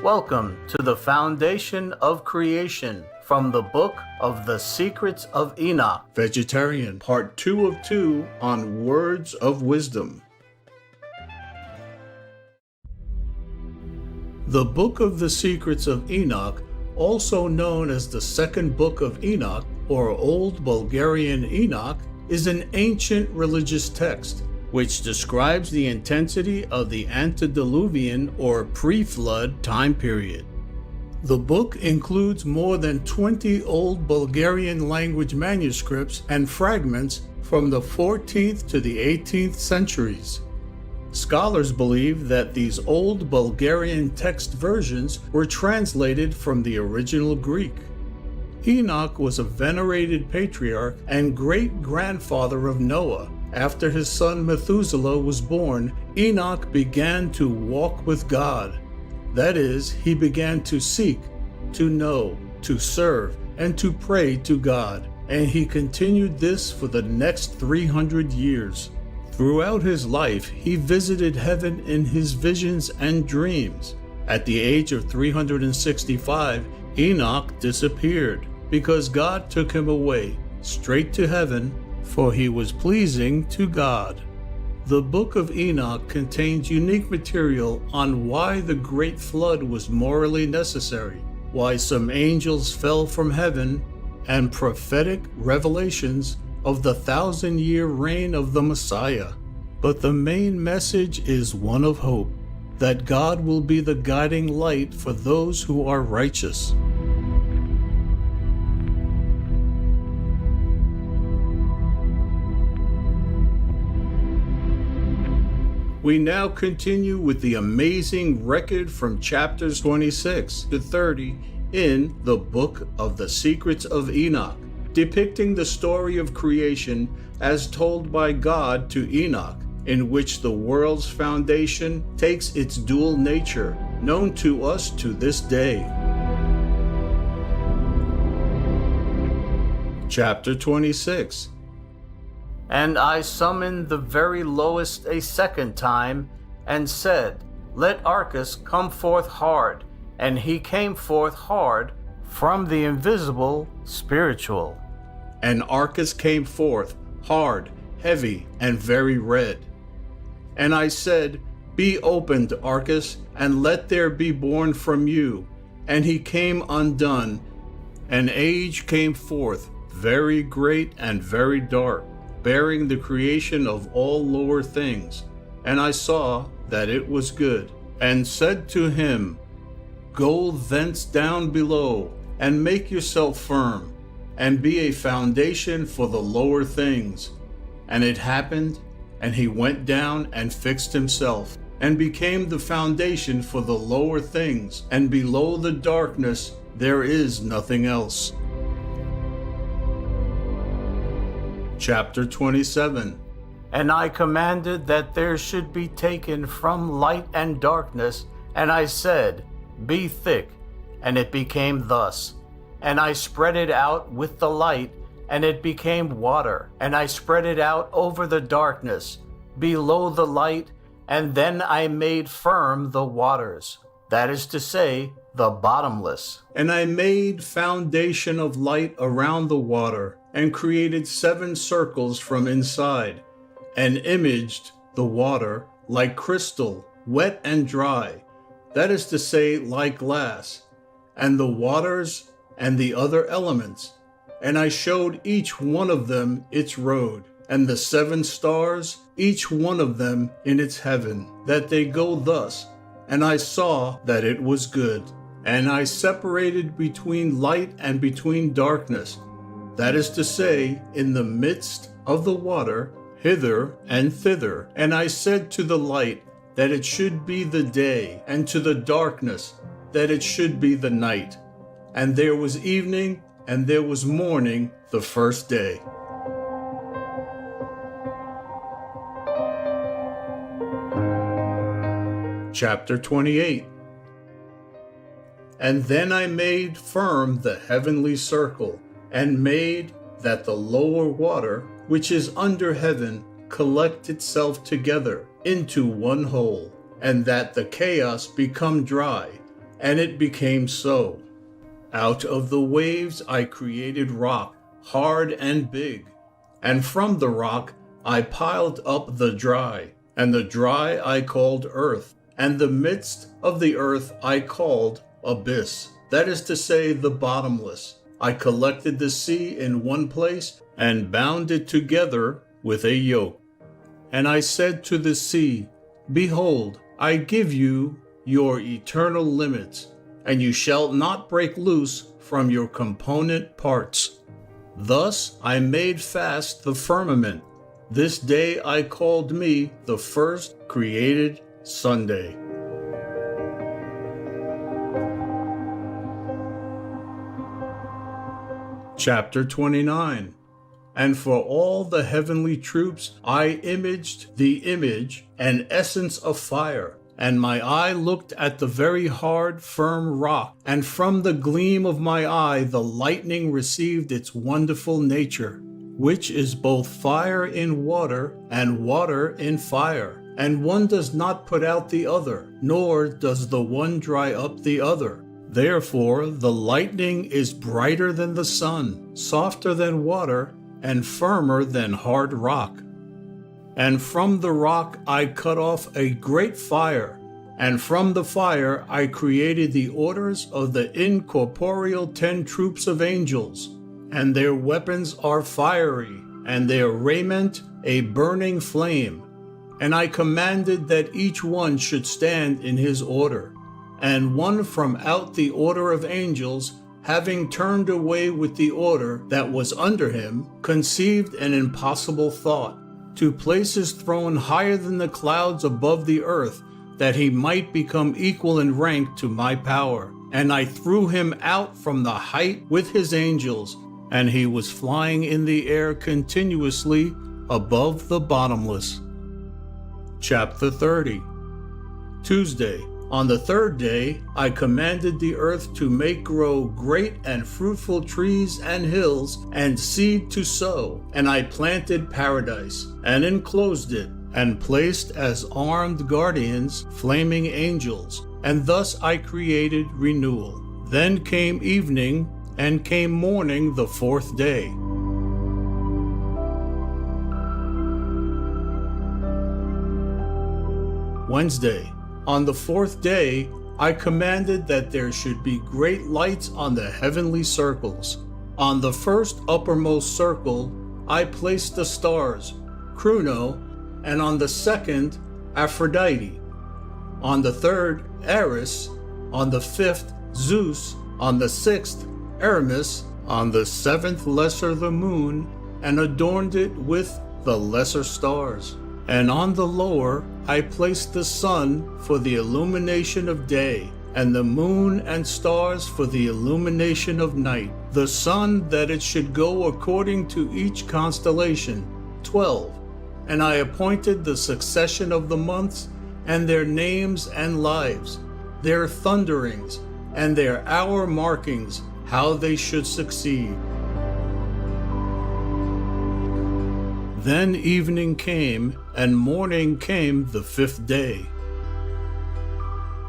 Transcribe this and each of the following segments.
Welcome to the Foundation of Creation from the Book of the Secrets of Enoch. Vegetarian, Part 2 of 2 on Words of Wisdom. The Book of the Secrets of Enoch, also known as the Second Book of Enoch or Old Bulgarian Enoch, is an ancient religious text which describes the intensity of the antediluvian or pre-flood time period. The book includes more than 20 Old Bulgarian language manuscripts and fragments from the 14th to the 18th centuries. Scholars believe that these Old Bulgarian text versions were translated from the original Greek. Enoch was a venerated patriarch and great-grandfather of Noah. After his son Methuselah was born, Enoch began to walk with God. That is, he began to seek, to know, to serve, and to pray to God, and he continued this for the next 300 years. Throughout his life, he visited heaven in his visions and dreams. At the age of 365, Enoch disappeared because God took him away, straight to heaven, for he was pleasing to God. The Book of Enoch contains unique material on why the great flood was morally necessary, why some angels fell from heaven, and prophetic revelations of the 1,000-year reign of the Messiah. But the main message is one of hope, that God will be the guiding light for those who are righteous. We now continue with the amazing record from chapters 26 to 30 in the Book of the Secrets of Enoch, depicting the story of creation as told by God to Enoch, in which the world's foundation takes its dual nature, known to us to this day. Chapter 26. And I summoned the very lowest a second time, and said, Let Arcus come forth hard. And he came forth hard from the invisible spiritual. And Arcus came forth hard, heavy, and very red. And I said, Be opened, Arcus, and let there be born from you. And he came undone. An age came forth, very great and very dark, bearing the creation of all lower things. And I saw that it was good, and said to him, Go thence down below, and make yourself firm, and be a foundation for the lower things. And it happened, and he went down and fixed himself, and became the foundation for the lower things, and below the darkness there is nothing else. Chapter 27. And I commanded that there should be taken from light and darkness, and I said, Be thick, and it became thus. And I spread it out with the light, and it became water, and I spread it out over the darkness, below the light, and then I made firm the waters, that is to say, the bottomless. And I made foundation of light around the water, and created 7 circles from inside, and imaged the water like crystal, wet and dry, that is to say, like glass, and the waters and the other elements. And I showed each one of them its road, and the 7 stars, each one of them in its heaven, that they go thus. And I saw that it was good. And I separated between light and between darkness, that is to say, in the midst of the water, hither and thither. And I said to the light that it should be the day, and to the darkness that it should be the night. And there was evening, and there was morning the first day. Chapter 28. And then I made firm the heavenly circle, and made that the lower water, which is under heaven, collect itself together into one whole, and that the chaos become dry, and it became so. Out of the waves I created rock, hard and big, and from the rock I piled up the dry, and the dry I called earth, and the midst of the earth I called abyss, that is to say, the bottomless. I collected the sea in one place, and bound it together with a yoke. And I said to the sea, Behold, I give you your eternal limits, and you shall not break loose from your component parts. Thus I made fast the firmament. This day I called me the first created Sunday. Chapter 29. And for all the heavenly troops I imaged the image and essence of fire, and my eye looked at the very hard, firm rock, and from the gleam of my eye the lightning received its wonderful nature, which is both fire in water and water in fire, and one does not put out the other, nor does the one dry up the other. Therefore the lightning is brighter than the sun, softer than water, and firmer than hard rock. And from the rock I cut off a great fire, and from the fire I created the orders of the incorporeal 10 troops of angels, and their weapons are fiery, and their raiment a burning flame. And I commanded that each one should stand in his order. And one from out the order of angels, having turned away with the order that was under him, conceived an impossible thought, to place his throne higher than the clouds above the earth, that he might become equal in rank to my power. And I threw him out from the height with his angels, and he was flying in the air continuously above the bottomless. Chapter 30. Tuesday. On the third day, I commanded the earth to make grow great and fruitful trees and hills, and seed to sow. And I planted paradise, and enclosed it, and placed as armed guardians flaming angels. And thus I created renewal. Then came evening, and came morning the fourth day. Wednesday. On the fourth day, I commanded that there should be great lights on the heavenly circles. On the first uppermost circle, I placed the stars, Chrono, and on the second, Aphrodite. On the third, Eris. On the fifth, Zeus. On the sixth, Aramis. On the seventh, Lesser the moon, and adorned it with the lesser stars. And on the lower I placed the sun for the illumination of day, and the moon and stars for the illumination of night. The sun that it should go according to each constellation, 12. And I appointed the succession of the months, and their names and lives, their thunderings, and their hour markings, how they should succeed. Then evening came, and morning came the fifth day.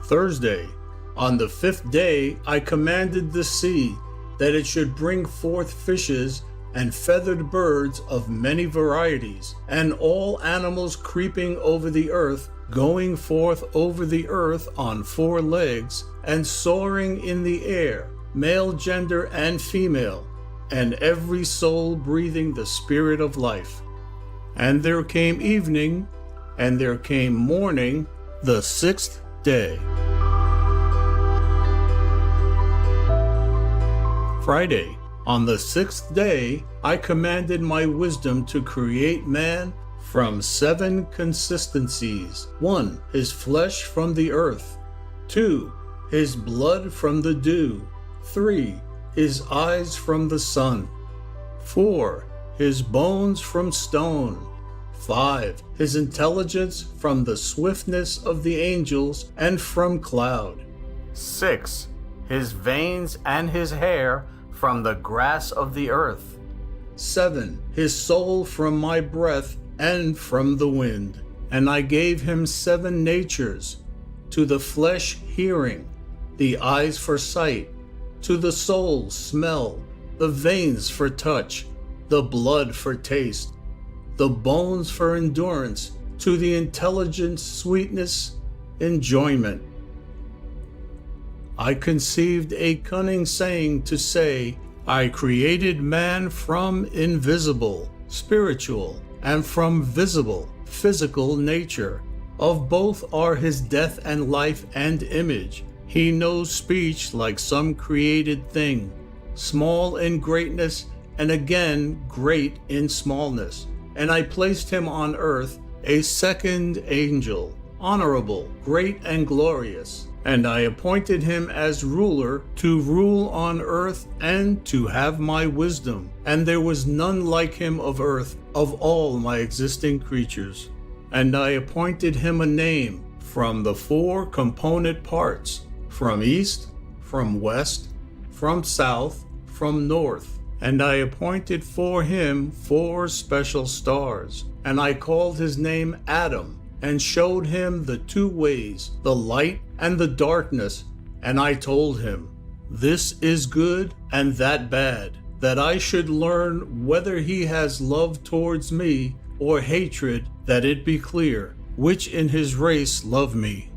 Thursday. On the fifth day I commanded the sea that it should bring forth fishes and feathered birds of many varieties, and all animals creeping over the earth, going forth over the earth on 4 legs, and soaring in the air, male gender and female, and every soul breathing the spirit of life. And there came evening, and there came morning, the 6th day. Friday. On the 6th day, I commanded my wisdom to create man from 7 consistencies. 1. His flesh from the earth. 2. His blood from the dew. 3. His eyes from the sun. 4. His bones from stone. 5. His intelligence from the swiftness of the angels and from cloud. 6. His veins and his hair from the grass of the earth. 7. His soul from my breath and from the wind. And I gave him 7 natures: to the flesh hearing, the eyes for sight, to the soul smell, the veins for touch, the blood for taste, the bones for endurance, to the intelligence, sweetness, enjoyment. I conceived a cunning saying to say, I created man from invisible, spiritual, and from visible, physical nature. Of both are his death and life and image. He knows speech like some created thing, small in greatness, and again great in smallness. And I placed him on earth, a second angel, honorable, great, and glorious. And I appointed him as ruler to rule on earth and to have my wisdom. And there was none like him of earth, of all my existing creatures. And I appointed him a name from the 4 component parts, from east, from west, from south, from north. And I appointed for him 4 special stars. And I called his name Adam, and showed him the 2 ways, the light and the darkness. And I told him, this is good and that bad, that I should learn whether he has love towards me or hatred, that it be clear which in his race love me.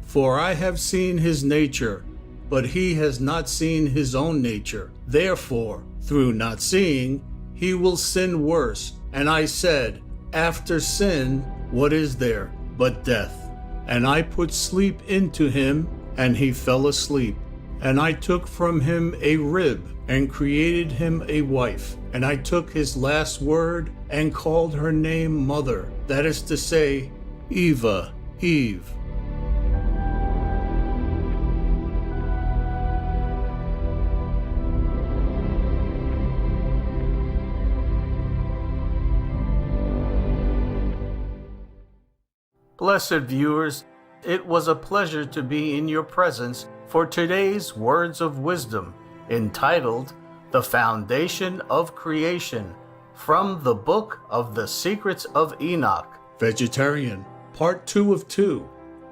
For I have seen his nature, but he has not seen his own nature. Therefore, through not seeing, he will sin worse. And I said, after sin, what is there but death? And I put sleep into him, and he fell asleep. And I took from him a rib, and created him a wife. And I took his last word, and called her name Mother, that is to say, Eva, Eve. Blessed viewers, it was a pleasure to be in your presence for today's Words of Wisdom, entitled The Foundation of Creation, from the book of The Secrets of Enoch. Vegetarian, Part 2 of 2.